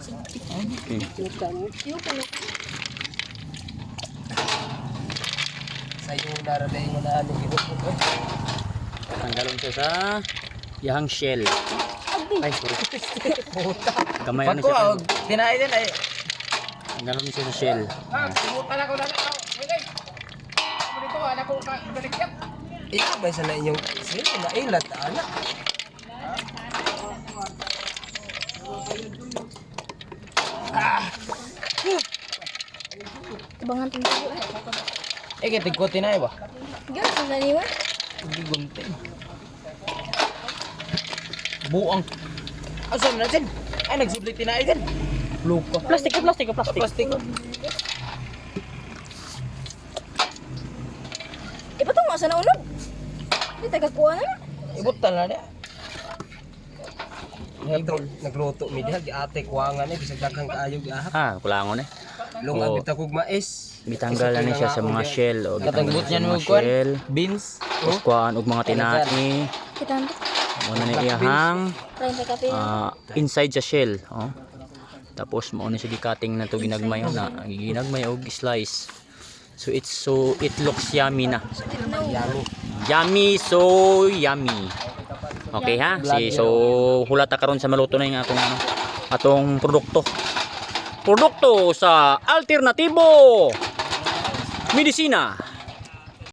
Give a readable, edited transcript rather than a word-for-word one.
Okay. Sa yung narating mo na ano ginupot ko. Tanggalon siya sa yahang shell. Ay, sorry. Puta. Kamay Pag ano ko, siya. tinaay din ay. Tanggalon siya sa shell. Simutan ako na ako. Wilay. Ako dito, anak ko balikyap. Ito ba sa na inyong sila? Nailat, anak. Tabangan ito dito. Kitig ko tinaay ba? Gano'n sa naniwa? Hindi gunting. Buang. Asa na dyan? Ay, nagsubli tinaay dyan. Luka. Plastic. Plastic. Iba ito nga sa naunod. Hindi tagakuha na. Ibot tala na. Nagluto mi diha ate kuwangan eh bisag daghang kaayo giahap. Kulangon eh. Lungag bitaw kog mais. Bitanggal na niya siya sa mga shell. O, Katangbot bitanggal yan sa mo mga kuan. shell. Beans. Tapos kuhaan og mga tinai. Kita nito. Muna na iyahang Try sa kape. inside sa shell. Oh. Tapos mo na siya gi-cutting na to ginagmay na. Ginagmay og slice. So it looks yummy na. Yummy. Yummy, so yummy. Okay ha? So hulata karon sa maluto na yung atong produkto. Produkto sa Alternatibo Medisina.